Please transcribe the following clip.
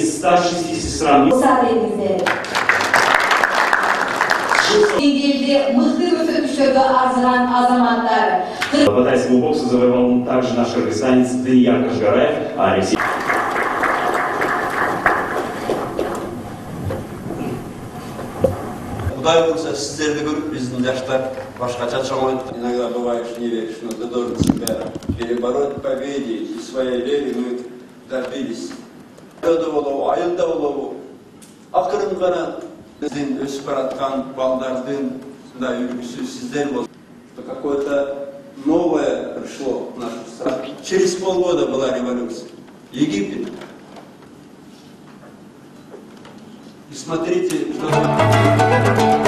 из 160 стран. По тайскому боксу завоевал также наш кыргызстанец Данияр Кашгараев, а Алексей. Куда болса сіздерді көріп, біздің жаштар башқача чоңойт. Иногда бывает, что не веришь, но ты должен себя перебороть в победе, и своей вере мы добились. Айылда болу, айылда болу, ақырын ғана біздің өсіп баратқан балдардың үлгісі сіздер болды. Какое-то новое пришло в нашу страну. Через полгода была революция. Египет. И смотрите, что...